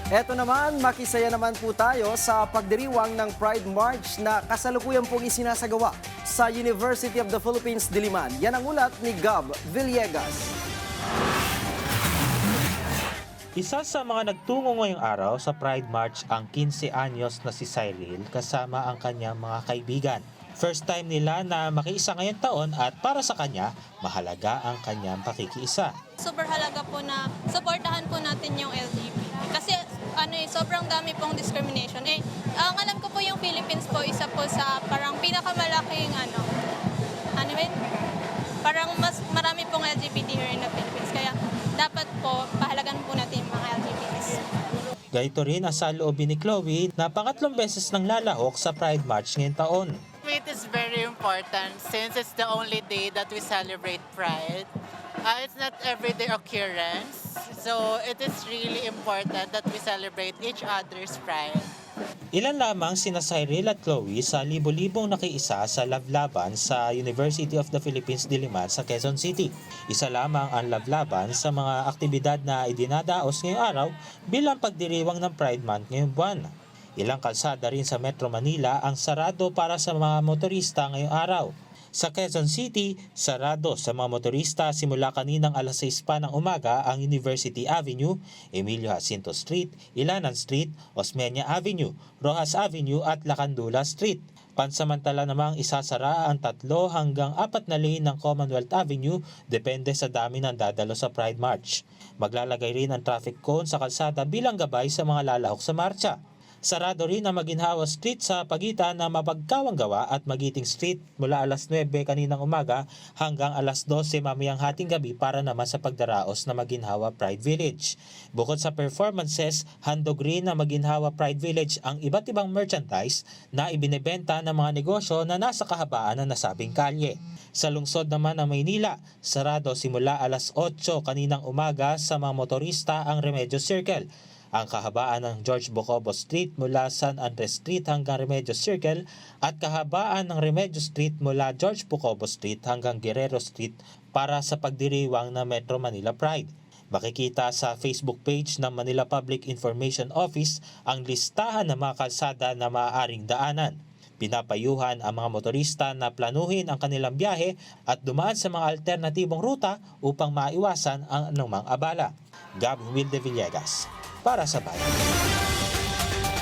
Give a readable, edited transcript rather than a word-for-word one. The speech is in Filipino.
Eto naman, makisaya naman po tayo sa pagdiriwang ng Pride March na kasalukuyan pong isinasagawa sa University of the Philippines, Diliman. Yan ang ulat ni Gab Villegas. Isa sa mga nagtungo ngayong araw sa Pride March ang 15 anyos na si Cyril kasama ang kanyang mga kaibigan. First time nila na makiisa ngayong taon at para sa kanya, mahalaga ang kanyang pakikiisa. Super halaga po na supportahan po natin yung LGBT. Kasi sobrang dami pong discrimination. Ang alam ko po yung Philippines po, isa po sa parang pinakamalaking parang mas marami pong LGBT here in the Philippines. Kaya dapat po, pahalagan po natin yung mga LGBTs. Ganito rin ang saloobin ni Chloe na pangatlong beses nang lalahok sa Pride March ngayong taon. It is very important since it's the only day that we celebrate Pride. It's not everyday occurrence, so it is really important that we celebrate each other's Pride. Ilan lamang sina Cyril at Chloe sa libo-libong nakiisa sa Lavlaban sa University of the Philippines Diliman sa Quezon City. Isa lamang ang Lavlaban sa mga aktibidad na idinadaos ngayong araw bilang pagdiriwang ng Pride Month ngayong buwan. Ilang kalsada rin sa Metro Manila ang sarado para sa mga motorista ngayong araw. Sa Quezon City, sarado sa mga motorista simula kaninang alas 6 pa ng umaga ang University Avenue, Emilio Jacinto Street, Ilanan Street, Osmeña Avenue, Rojas Avenue at Lacandula Street. Pansamantala namang isasara ang 3 hanggang 4 na lane ng Commonwealth Avenue depende sa dami ng dadalo sa Pride March. Maglalagay rin ang traffic cone sa kalsada bilang gabay sa mga lalahok sa marcha. Sarado rin ang Maginhawa Street sa pagitan ng Mapagkawang-Gawa at Magiting Street mula alas 9 kaninang umaga hanggang alas 12 mamayang hating gabi para naman sa pagdaraos na Maginhawa Pride Village. Bukod sa performances, handog rin ng Maginhawa Pride Village ang iba't ibang merchandise na ibinebenta ng mga negosyo na nasa kahabaan ng nasabing kalye. Sa lungsod naman ng Maynila, sarado simula alas 8 kaninang umaga sa mga motorista ang Remedios Circle. Ang kahabaan ng George Bocobo Street mula San Andres Street hanggang Remedios Circle at kahabaan ng Remedios Street mula George Bocobo Street hanggang Guerrero Street para sa pagdiriwang ng Metro Manila Pride. Makikita sa Facebook page ng Manila Public Information Office ang listahan ng mga kalsada na maaaring daanan. Pinapayuhan ang mga motorista na planuhin ang kanilang biyahe at dumaan sa mga alternatibong ruta upang maiwasan ang anumang abala. Gab Villegas para sa bayan.